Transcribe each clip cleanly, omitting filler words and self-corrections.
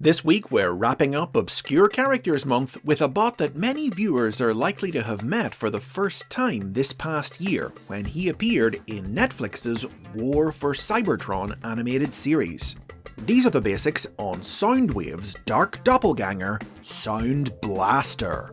This week we're wrapping up Obscure Characters Month with a bot that many viewers are likely to have met for the first time this past year when he appeared in Netflix's War for Cybertron animated series. These are the basics on Soundwave's dark doppelganger, SOUNDBLASTER.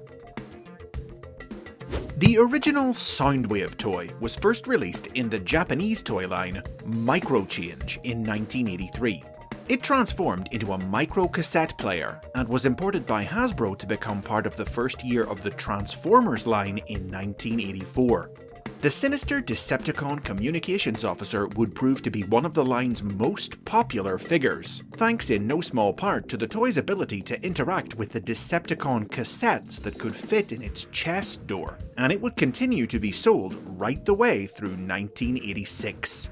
The original Soundwave toy was first released in the Japanese toy line Microchange in 1983. It transformed into a micro-cassette player and was imported by Hasbro to become part of the first year of the Transformers line in 1984. The sinister Decepticon communications officer would prove to be one of the line's most popular figures, thanks in no small part to the toy's ability to interact with the Decepticon cassettes that could fit in its chest door, and it would continue to be sold right the way through 1986.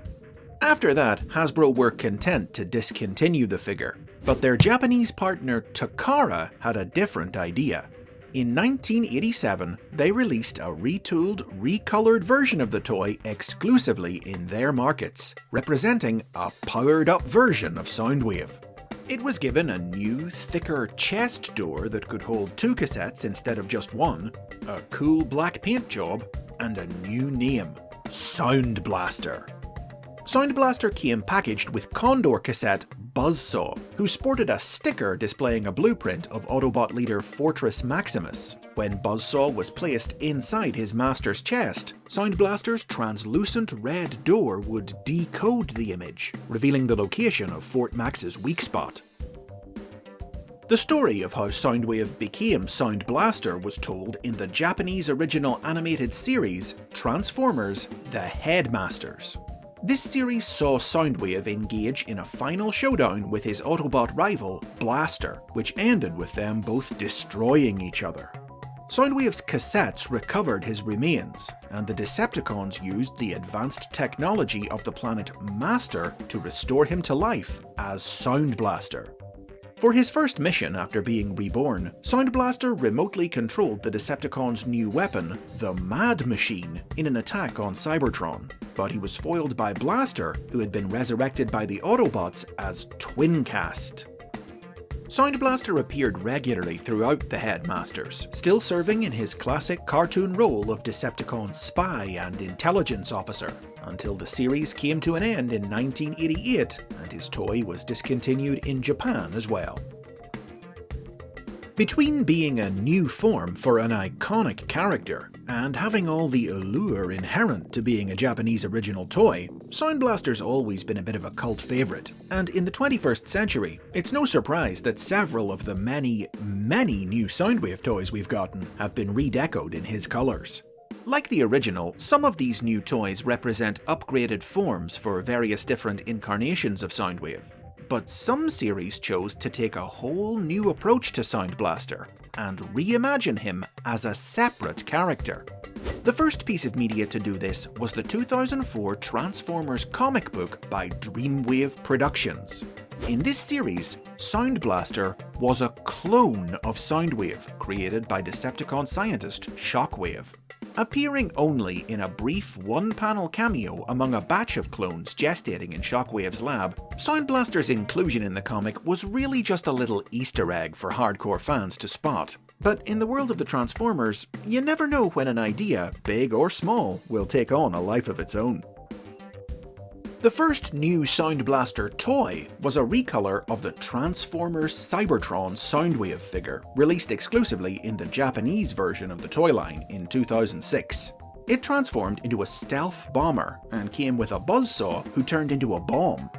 After that, Hasbro were content to discontinue the figure, but their Japanese partner Takara had a different idea. In 1987, they released a retooled, recolored version of the toy exclusively in their markets, representing a powered-up version of Soundwave. It was given a new, thicker chest door that could hold 2 cassettes instead of just 1, a cool black paint job, and a new name, SOUNDBLASTER. SOUNDBLASTER came packaged with Condor cassette Buzzsaw, who sported a sticker displaying a blueprint of Autobot leader Fortress Maximus. When Buzzsaw was placed inside his master's chest, SOUNDBLASTER's translucent red door would decode the image, revealing the location of Fort Max's weak spot. The story of how Soundwave became SOUNDBLASTER was told in the Japanese original animated series Transformers: The Headmasters. This series saw Soundwave engage in a final showdown with his Autobot rival, Blaster, which ended with them both destroying each other. Soundwave's cassettes recovered his remains, and the Decepticons used the advanced technology of the planet Master to restore him to life as SOUNDBLASTER. For his first mission after being reborn, SOUNDBLASTER remotely controlled the Decepticons' new weapon, the Mad Machine, in an attack on Cybertron, but he was foiled by Blaster, who had been resurrected by the Autobots as Twincast. SOUNDBLASTER appeared regularly throughout the Headmasters, still serving in his classic cartoon role of Decepticon spy and intelligence officer, until the series came to an end in 1988 and his toy was discontinued in Japan as well. Between being a new form for an iconic character and having all the allure inherent to being a Japanese original toy, SOUNDBLASTER's always been a bit of a cult favourite, and in the 21st century, it's no surprise that several of the many new Soundwave toys we've gotten have been redecoed in his colours. Like the original, some of these new toys represent upgraded forms for various different incarnations of Soundwave. But some series chose to take a whole new approach to SOUNDBLASTER and reimagine him as a separate character. The first piece of media to do this was the 2004 Transformers comic book by Dreamwave Productions. In this series, SOUNDBLASTER was a clone of Soundwave, created by Decepticon scientist Shockwave. Appearing only in a brief one-panel cameo among a batch of clones gestating in Shockwave's lab, SOUNDBLASTER's inclusion in the comic was really just a little Easter egg for hardcore fans to spot. But in the world of the Transformers, you never know when an idea, big or small, will take on a life of its own. The first new SOUNDBLASTER toy was a recolor of the Transformers Cybertron Soundwave figure, released exclusively in the Japanese version of the toy line in 2006. It transformed into a stealth bomber and came with a Buzzsaw who turned into a bomb.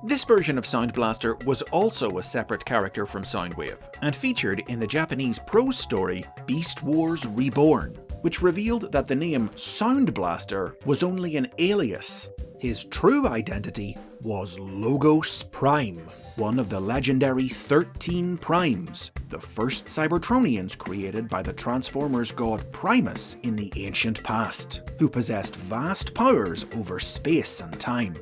This version of SOUNDBLASTER was also a separate character from Soundwave, and featured in the Japanese prose story Beast Wars Reborn, which revealed that the name SOUNDBLASTER was only an alias. His true identity was Logos Prime, one of the legendary 13 Primes, the first Cybertronians created by the Transformers god Primus in the ancient past, who possessed vast powers over space and time.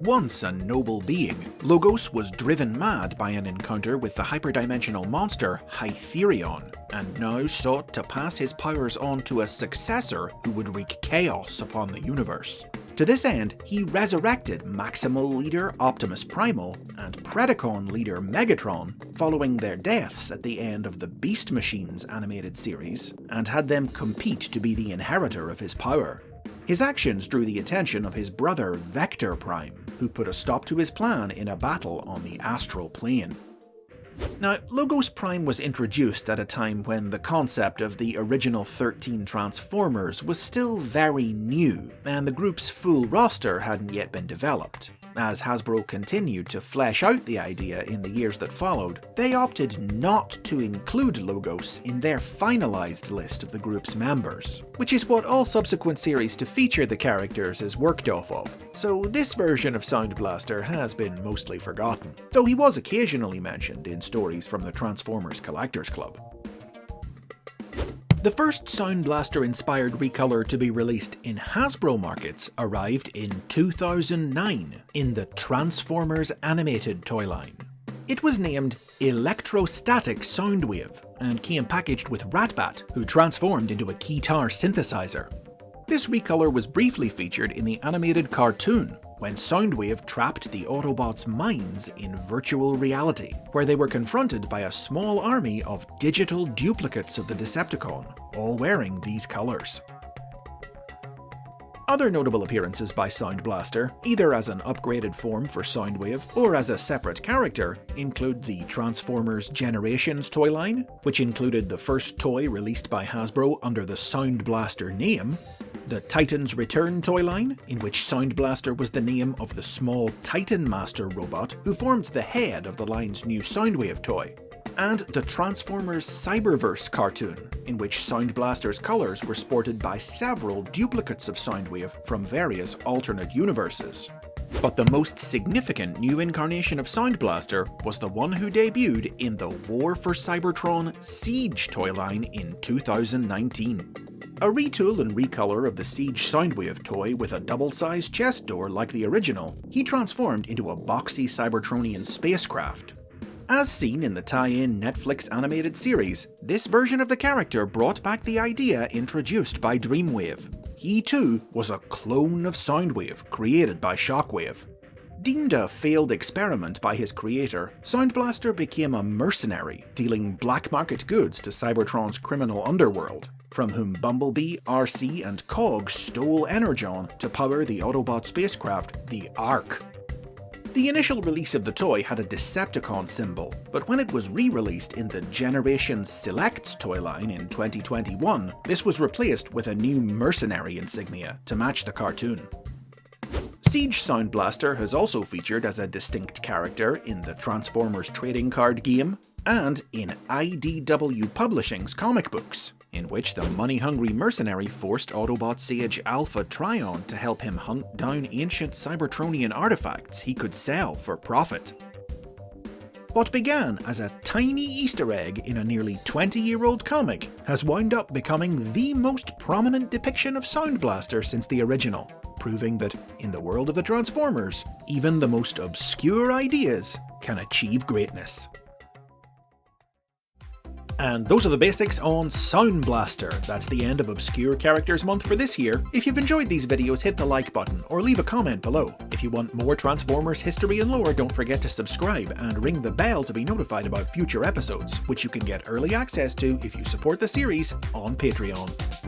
Once a noble being, Logos was driven mad by an encounter with the hyperdimensional monster Hyperion, and now sought to pass his powers on to a successor who would wreak chaos upon the universe. To this end, he resurrected Maximal leader Optimus Primal and Predacon leader Megatron following their deaths at the end of the Beast Machines animated series, and had them compete to be the inheritor of his power. His actions drew the attention of his brother Vector Prime, who put a stop to his plan in a battle on the astral plane. Now, Logos Prime was introduced at a time when the concept of the original 13 Transformers was still very new, and the group's full roster hadn't yet been developed. As Hasbro continued to flesh out the idea in the years that followed, they opted not to include Logos in their finalized list of the group's members, which is what all subsequent series to feature the characters is worked off of, so this version of Sound Blaster has been mostly forgotten, though he was occasionally mentioned in stories from the Transformers Collectors Club. The first Sound Blaster inspired recolor to be released in Hasbro markets arrived in 2009 in the Transformers animated toy line. It was named Electrostatic Soundwave and came packaged with Ratbat, who transformed into a keytar synthesizer. This recolor was briefly featured in the animated cartoon, when Soundwave trapped the Autobots' minds in virtual reality, where they were confronted by a small army of digital duplicates of the Decepticon, all wearing these colours. Other notable appearances by Sound Blaster, either as an upgraded form for Soundwave or as a separate character, include the Transformers Generations toy line, which included the first toy released by Hasbro under the Sound Blaster name, the Titans Return toy line, in which Sound Blaster was the name of the small Titan Master robot who formed the head of the line's new Soundwave toy, and the Transformers Cyberverse cartoon, in which Sound Blaster's colours were sported by several duplicates of Soundwave from various alternate universes. But the most significant new incarnation of Sound Blaster was the one who debuted in the War for Cybertron Siege toy line in 2019. A retool and recolor of the Siege Soundwave toy with a double-sized chest door like the original, he transformed into a boxy Cybertronian spacecraft. As seen in the tie-in Netflix animated series, this version of the character brought back the idea introduced by Dreamwave. He too was a clone of Soundwave created by Shockwave. Deemed a failed experiment by his creator, Sound Blaster became a mercenary, dealing black market goods to Cybertron's criminal underworld, from whom Bumblebee, RC, and Cog stole Energon to power the Autobot spacecraft, the Ark. The initial release of the toy had a Decepticon symbol, but when it was re-released in the Generations Selects toy line in 2021, this was replaced with a new mercenary insignia to match the cartoon. Siege Sound Blaster has also featured as a distinct character in the Transformers trading card game, and in IDW Publishing's comic books, in which the money-hungry mercenary forced Autobot sage Alpha Trion to help him hunt down ancient Cybertronian artifacts he could sell for profit. What began as a tiny Easter egg in a nearly 20-year-old comic has wound up becoming the most prominent depiction of Sound Blaster since the original, proving that, in the world of the Transformers, even the most obscure ideas can achieve greatness. And those are the basics on Sound Blaster. That's the end of Obscure Characters Month for this year. If you've enjoyed these videos, hit the like button or leave a comment below. If you want more Transformers history and lore, don't forget to subscribe and ring the bell to be notified about future episodes, which you can get early access to if you support the series on Patreon.